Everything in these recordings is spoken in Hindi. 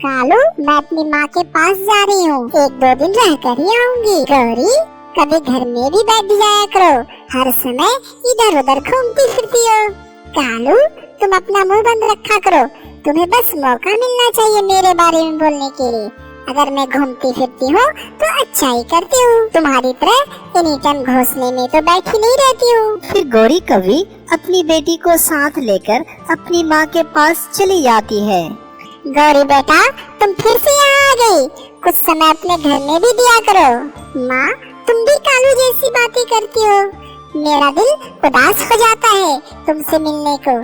कालू, मैं अपनी माँ के पास जा रही हूँ, 1-2 दिन रह कर ही आऊंगी। गौरी, कभी घर में भी बैठ जाया करो, हर समय इधर उधर घूमती फिरती हो। कालू, तुम अपना मुंह बंद रखा करो, तुम्हें बस मौका मिलना चाहिए मेरे बारे में बोलने के लिए। अगर मैं घूमती फिरती हूँ तो अच्छा ही करती हूँ, तुम्हारी तरह एनी टाइम घोंसले में तो बैठी नहीं रहती हूँ। फिर गौरी कवि अपनी बेटी को साथ लेकर अपनी माँ के पास चली जाती है। गौरी बेटा, तुम फिर से यहाँ आ गई, कुछ समय अपने घर में भी दिया करो। माँ, तुम भी कालू जैसी बातें करती हो, मेरा दिल उदास हो जाता है तुमसे मिलने को।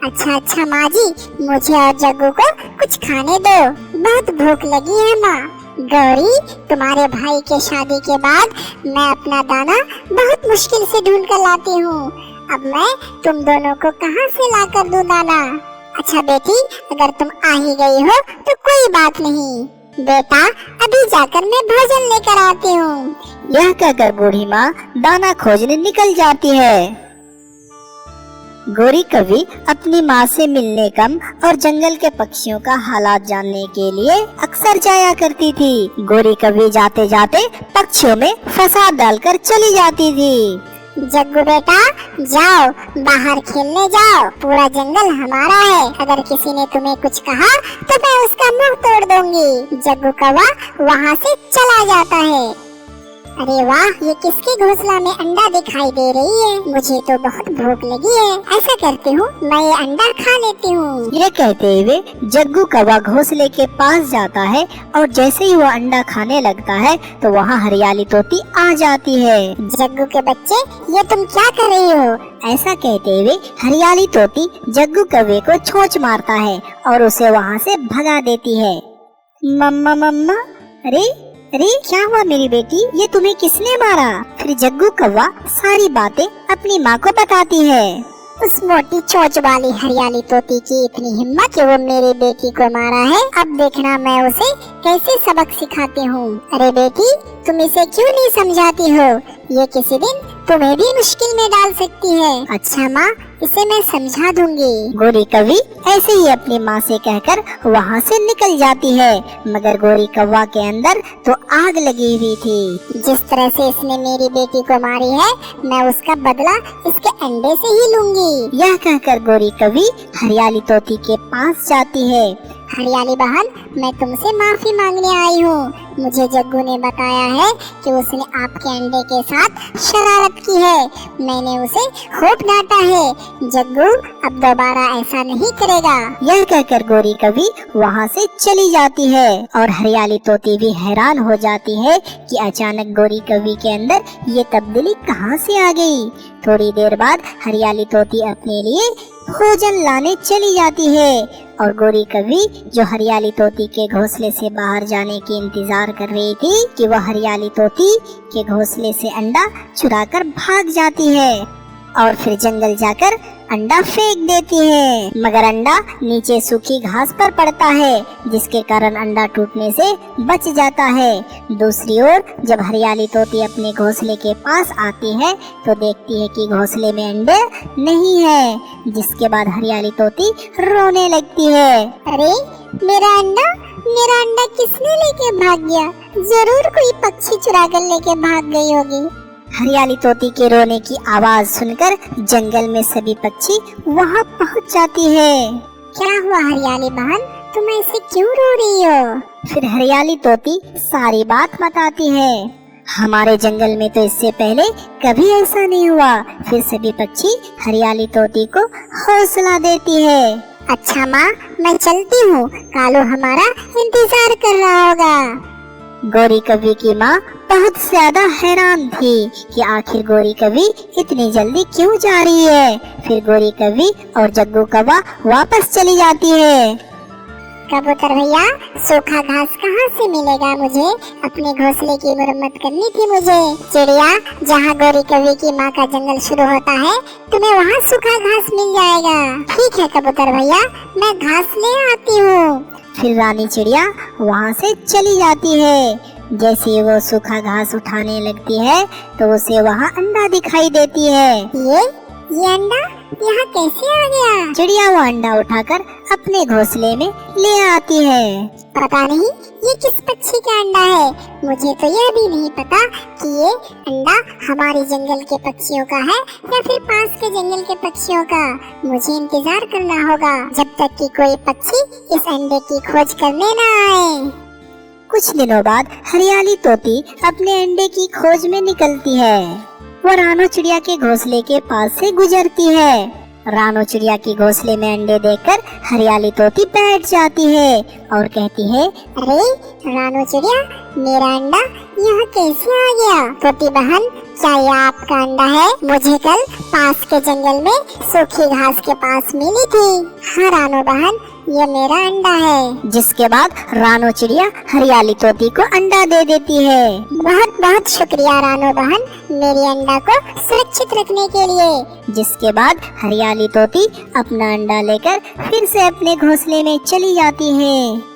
अच्छा माँ जी, मुझे और जग्गू को कुछ खाने दो, बहुत भूख लगी है माँ। गौरी, तुम्हारे भाई के शादी के बाद मैं अपना दाना बहुत मुश्किल से ढूंढ कर लाती हूँ, अब मैं तुम दोनों को कहाँ से ला कर दूं दाना। अच्छा बेटी, अगर तुम आ ही गई हो तो कोई बात नहीं, बेटा अभी जाकर मैं भोजन लेकर आती हूँ। यह कहकर बूढ़ी माँ दाना खोजने निकल जाती है। गौरी कवि अपनी माँ से मिलने कम और जंगल के पक्षियों का हालात जानने के लिए अक्सर जाया करती थी। गौरी कवि जाते जाते पक्षियों में फसाद डालकर चली जाती थी। जग्गू बेटा, जाओ बाहर खेलने जाओ, पूरा जंगल हमारा है, अगर किसी ने तुम्हें कुछ कहा तो मैं उसका मुंह तोड़ दूंगी। जग्गू कौवा वहाँ से चला जाता है। अरे वाह, ये किसके घोंसला में अंडा दिखाई दे रही है, मुझे तो बहुत भूख लगी है, ऐसा करती हूँ मैं ये अंडा खा लेती हूँ। ये कहते हुए जग्गू कौवा घोंसले के पास जाता है और जैसे ही वो अंडा खाने लगता है तो वहाँ हरियाली तोती आ जाती है। जग्गू के बच्चे, ये तुम क्या कर रही हो? ऐसा कहते हुए हरियाली तोती जग्गू कौवे को छोंच मारता है और उसे वहाँ से भगा देती है। मम्मा, अरे क्या हुआ मेरी बेटी, ये तुम्हें किसने मारा? फिर जग्गू कौवा सारी बातें अपनी माँ को बताती है। उस मोटी चोंच वाली हरियाली तोती की इतनी हिम्मत कि वो मेरी बेटी को मारा है, अब देखना मैं उसे कैसे सबक सिखाती हूँ। अरे बेटी, तुम इसे क्यों नहीं समझाती हो, ये किसी दिन तुम्हें भी मुश्किल में डाल सकती है। अच्छा माँ, इसे मैं समझा दूंगी। गौरी कवि ऐसे ही अपनी माँ से कहकर वहाँ से निकल जाती है, मगर गौरी कौवा के अंदर तो आग लगी हुई थी। जिस तरह से इसने मेरी बेटी को मारी है, मैं उसका बदला इसके अंडे से ही लूंगी। यह कहकर गौरी कवि हरियाली तोती के पास जाती है। हरियाली बहन, मैं तुमसे माफी मांगने आई हूँ, मुझे जग्गू ने बताया है कि उसने आपके अंडे के साथ शरारत की है, मैंने उसे खूब डांटा है। जग्गू अब दोबारा ऐसा नहीं करेगा। यह कहकर गौरी कवि वहाँ से चली जाती है और हरियाली तोती भी हैरान हो जाती है कि अचानक गौरी कवि के अंदर ये तब्दीली कहाँ से आ गई। थोड़ी देर बाद हरियाली तोती अपने लिए भोजन लाने चली जाती है और गौरी कवि जो हरियाली तोती के घोंसले से बाहर जाने की इंतजार कर रही थी कि वह हरियाली तोती के घोंसले से अंडा चुराकर भाग जाती है और फिर जंगल जाकर अंडा फेंक देती है, मगर अंडा नीचे सूखी घास पर पड़ता है, जिसके कारण अंडा टूटने से बच जाता है। दूसरी ओर जब हरियाली तोती अपने घोंसले के पास आती है तो देखती है कि घोंसले में अंडे नहीं है, जिसके बाद हरियाली तोती रोने लगती है। अरे मेरा अंडा किसने लेके भाग गया? जरूर कोई पक्षी चुरा कर लेके भाग गई होगी। हरियाली तोती के रोने की आवाज सुनकर जंगल में सभी पक्षी वहाँ पहुँच जाती है। क्या हुआ हरियाली बहन, तुम ऐसे क्यों रो रही हो? फिर हरियाली तोती सारी बात बताती है। हमारे जंगल में तो इससे पहले कभी ऐसा नहीं हुआ। फिर सभी पक्षी हरियाली तोती को हौसला देती है। अच्छा माँ, मैं चलती हूँ, कालू हमारा इंतजार कर रहा होगा। गौरी कवि की माँ बहुत ज्यादा हैरान थी कि आखिर गौरी कवि इतनी जल्दी क्यों जा रही है। फिर गौरी कवि और जग्गू कौवा वापस चली जाती है। कबूतर भैया, सूखा घास कहाँ से मिलेगा? मुझे अपने घोंसले की मरम्मत करनी थी। मुझे चिड़िया, जहाँ गौरी कवि की माँ का जंगल शुरू होता है, तुम्हें वहाँ सूखा घास मिल जाएगा। ठीक है कबूतर भैया, मैं घास ले आती हूँ। फिर रानी चिड़िया वहाँ से चली जाती है। जैसे वो सूखा घास उठाने लगती है तो उसे वहाँ अंडा दिखाई देती है। ये अंडा यहाँ कैसे आ गया? चिड़िया वो अंडा उठाकर अपने घोंसले में ले आती है। पता नहीं ये किस पक्षी का अंडा है। मुझे तो यह भी नहीं पता कि ये अंडा हमारे जंगल के पक्षियों का है या फिर पास के जंगल के पक्षियों का। मुझे इंतजार करना होगा जब तक कि कोई पक्षी इस अंडे की खोज करने न आए। कुछ दिनों बाद हरियाली तोती अपने अंडे की खोज में निकलती है। वो रानो चिड़िया के घोंसले के पास से गुजरती है। रानो चिड़िया की घोंसले में अंडे देखकर हरियाली तोती बैठ जाती है और कहती है, अरे रानो चिड़िया, मेरा अंडा यहाँ कैसे आ गया? तोती बहन, क्या ये आपका अंडा है? मुझे कल पास के जंगल में सूखी घास के पास मिली थी। हाँ रानो बहन, ये मेरा अंडा है। जिसके बाद रानो चिड़िया हरियाली तोती को अंडा दे देती है। बहुत बहुत शुक्रिया रानो बहन, मेरी अंडा को सुरक्षित रखने के लिए। जिसके बाद हरियाली तोती अपना अंडा लेकर फिर से अपने घोंसले में चली जाती है।